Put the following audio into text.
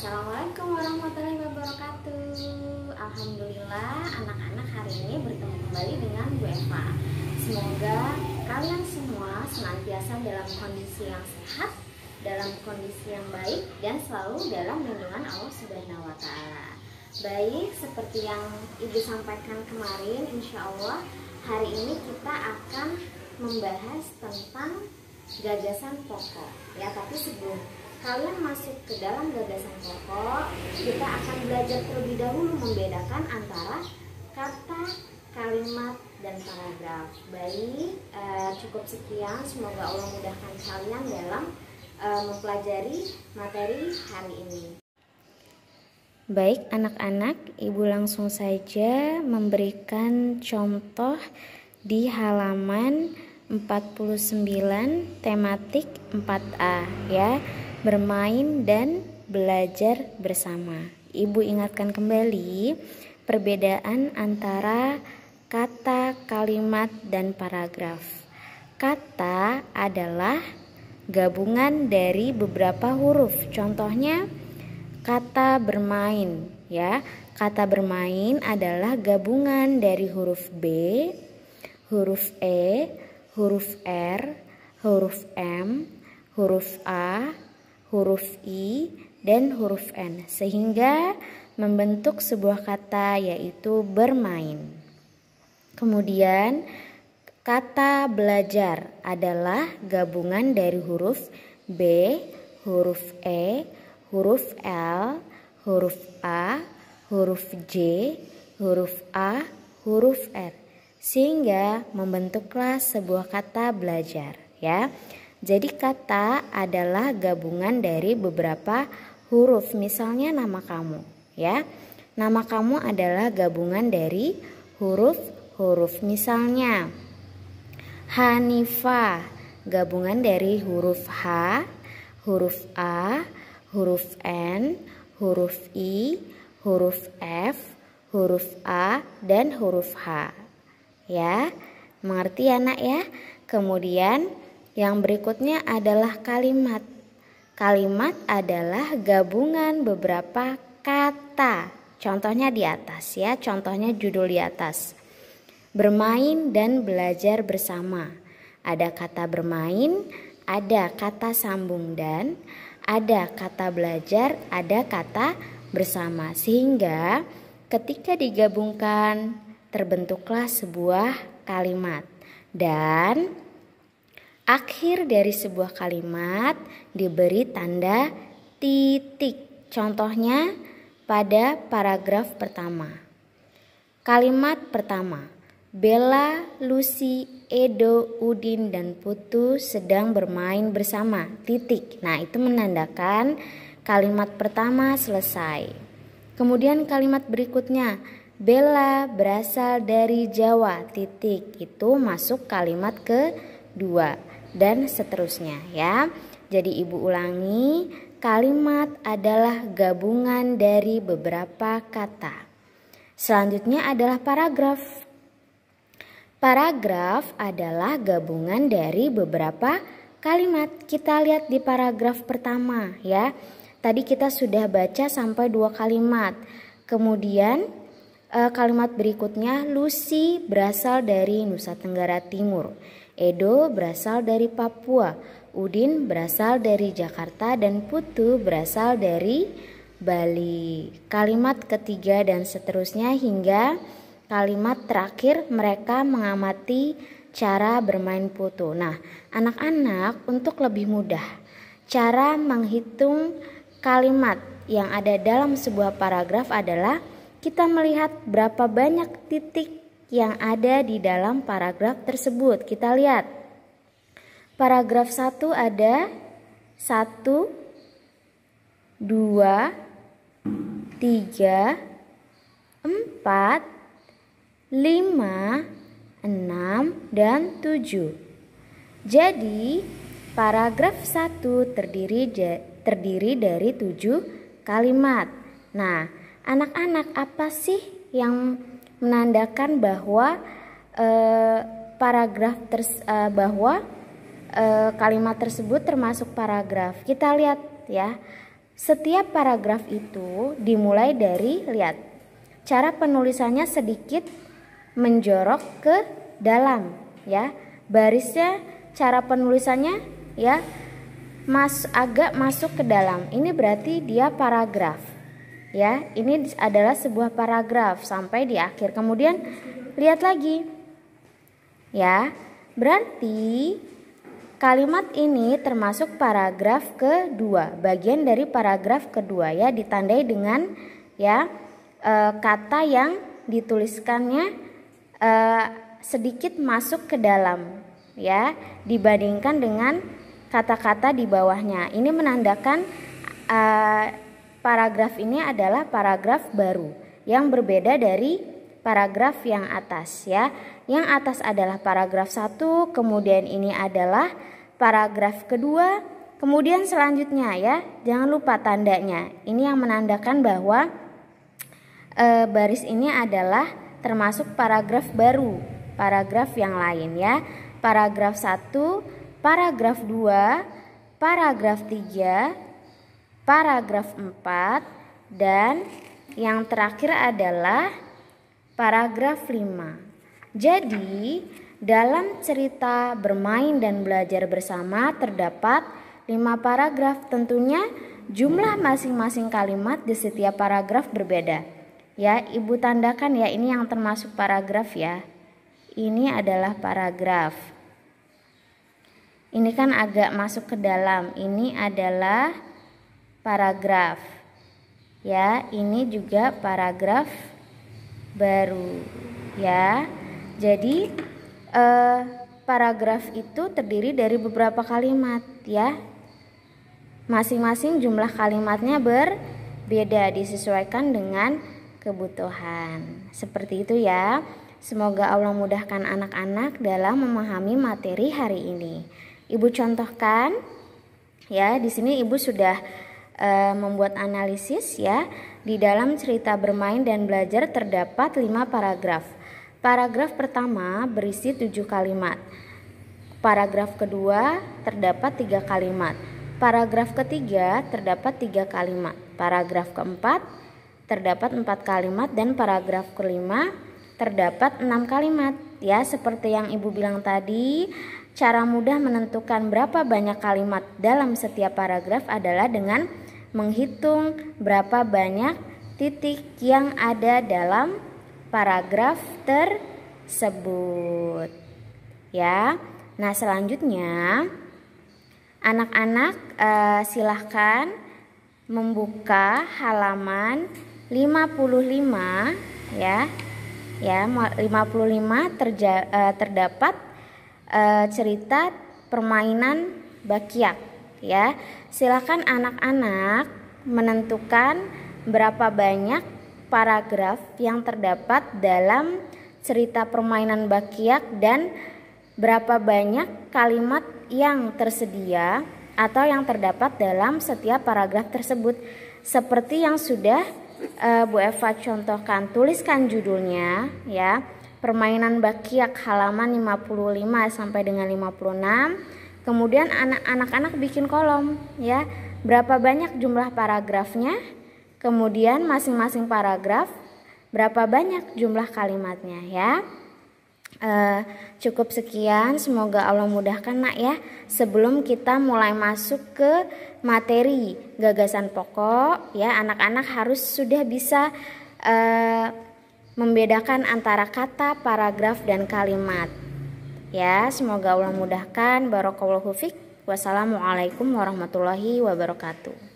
Assalamualaikum warahmatullahi wabarakatuh. Alhamdulillah anak-anak hari ini bertemu kembali dengan Bu Eva. Semoga kalian semua senantiasa dalam kondisi yang sehat, dalam kondisi yang baik, dan selalu dalam lindungan Allah Subhanahu wa Ta'ala. Baik, seperti yang Ibu sampaikan kemarin, insya Allah hari ini kita akan membahas tentang gagasan pokok ya. Tapi sebelum kalian masuk ke dalam gagasan pokok, kita akan belajar terlebih dahulu membedakan antara kata, kalimat, dan paragraf. Baik, cukup sekian. Semoga Allah mudahkan kalian dalam mempelajari materi hari ini. Baik anak-anak, Ibu langsung saja memberikan contoh di halaman 49 tematik 4A ya, bermain dan belajar bersama. Ibu ingatkan kembali perbedaan antara kata, kalimat, dan paragraf. Kata adalah gabungan dari beberapa huruf. Contohnya kata bermain ya. Kata bermain adalah gabungan dari huruf B, huruf E, huruf R, huruf M, huruf A, huruf I, dan huruf N, sehingga membentuk sebuah kata yaitu bermain. Kemudian kata belajar adalah gabungan dari huruf B, huruf E, huruf L, huruf A, huruf J, huruf A, huruf R, sehingga membentuklah sebuah kata belajar ya. Jadi kata adalah gabungan dari beberapa huruf. Misalnya nama kamu ya. Nama kamu adalah gabungan dari huruf-huruf. Misalnya Hanifah, gabungan dari huruf H, huruf A, huruf N, huruf I, huruf F, huruf A, dan huruf H. Ya, mengerti ya nak ya? Kemudian yang berikutnya adalah kalimat. Kalimat adalah gabungan beberapa kata. Contohnya di atas ya, contohnya judul di atas. Bermain dan belajar bersama. Ada kata bermain, ada kata sambung dan, ada kata belajar, ada kata bersama. Sehingga ketika digabungkan terbentuklah sebuah kalimat. Dan akhir dari sebuah kalimat diberi tanda titik. Contohnya pada paragraf pertama. Kalimat pertama. Bella, Lucy, Edo, Udin, dan Putu sedang bermain bersama. Titik. Nah, itu menandakan kalimat pertama selesai. Kemudian kalimat berikutnya. Bella berasal dari Jawa. Titik. Itu masuk kalimat kedua. Dan seterusnya ya. Jadi ibu ulangi, kalimat adalah gabungan dari beberapa kata. Selanjutnya adalah paragraf. Paragraf adalah gabungan dari beberapa kalimat. Kita lihat di paragraf pertama ya. Tadi kita sudah baca sampai 2 kalimat. Kemudian kalimat berikutnya, Lucy berasal dari Nusa Tenggara Timur. Edo berasal dari Papua, Udin berasal dari Jakarta, dan Putu berasal dari Bali. Kalimat ketiga dan seterusnya hingga kalimat terakhir, mereka mengamati cara bermain Putu. Nah, anak-anak untuk lebih mudah, cara menghitung kalimat yang ada dalam sebuah paragraf adalah kita melihat berapa banyak titik yang ada di dalam paragraf tersebut. Kita lihat. Paragraf 1 ada 1, 2, 3, 4, 5, 6, dan 7. Jadi, paragraf 1 terdiri dari 7 kalimat. Nah, anak-anak, apa sih yang menandakan bahwa kalimat tersebut termasuk paragraf? Kita lihat ya. Setiap paragraf itu dimulai dari, lihat, cara penulisannya sedikit menjorok ke dalam ya. Barisnya, cara penulisannya ya agak masuk ke dalam. Ini berarti dia paragraf. Ya, ini adalah sebuah paragraf sampai di akhir. Kemudian lihat lagi. Ya, berarti kalimat ini termasuk paragraf kedua, bagian dari paragraf kedua ya, ditandai dengan ya kata yang dituliskannya sedikit masuk ke dalam ya, dibandingkan dengan kata-kata di bawahnya. Ini menandakan paragraf ini adalah paragraf baru yang berbeda dari paragraf yang atas ya. Yang atas adalah paragraf 1, kemudian ini adalah paragraf kedua, kemudian selanjutnya ya. Jangan lupa tandanya. Ini yang menandakan bahwa baris ini adalah termasuk paragraf baru, paragraf yang lain ya. Paragraf 1, paragraf 2, paragraf 3, paragraf 4, dan yang terakhir adalah paragraf 5. Jadi, dalam cerita bermain dan belajar bersama terdapat 5 paragraf. Tentunya jumlah masing-masing kalimat di setiap paragraf berbeda. Ya, Ibu tandakan ya, ini yang termasuk paragraf ya. Ini adalah paragraf. Ini kan agak masuk ke dalam. Ini adalah paragraf. Ya, ini juga paragraf baru ya. Jadi paragraf itu terdiri dari beberapa kalimat ya. Masing-masing jumlah kalimatnya berbeda disesuaikan dengan kebutuhan. Seperti itu ya. Semoga Allah mudahkan anak-anak dalam memahami materi hari ini. Ibu contohkan ya, di sini Ibu sudah membuat analisis ya. Di dalam cerita bermain dan belajar terdapat 5 paragraf. Paragraf pertama berisi 7 kalimat. Paragraf kedua terdapat 3 kalimat. Paragraf ketiga terdapat 3 kalimat. Paragraf keempat terdapat 4 kalimat dan paragraf kelima terdapat 6 kalimat. Ya, seperti yang Ibu bilang tadi, cara mudah menentukan berapa banyak kalimat dalam setiap paragraf adalah dengan menghitung berapa banyak titik yang ada dalam paragraf tersebut. Ya. Nah, selanjutnya anak-anak silahkan membuka halaman 55 ya. Ya, 55 terdapat cerita permainan bakyak ya. Silakan anak-anak menentukan berapa banyak paragraf yang terdapat dalam cerita permainan bakyak dan berapa banyak kalimat yang tersedia atau yang terdapat dalam setiap paragraf tersebut. Seperti yang sudah Bu Eva contohkan, tuliskan judulnya ya. Permainan bakyak halaman 55 sampai dengan 56. Kemudian anak-anak bikin kolom ya. Berapa banyak jumlah paragrafnya? Kemudian masing-masing paragraf berapa banyak jumlah kalimatnya ya. Cukup sekian, semoga Allah mudahkan nak ya. Sebelum kita mulai masuk ke materi gagasan pokok ya, anak-anak harus sudah bisa membedakan antara kata, paragraf, dan kalimat ya. Semoga Allah mudahkan. Barakallahu fiik. Wassalamualaikum warahmatullahi wabarakatuh.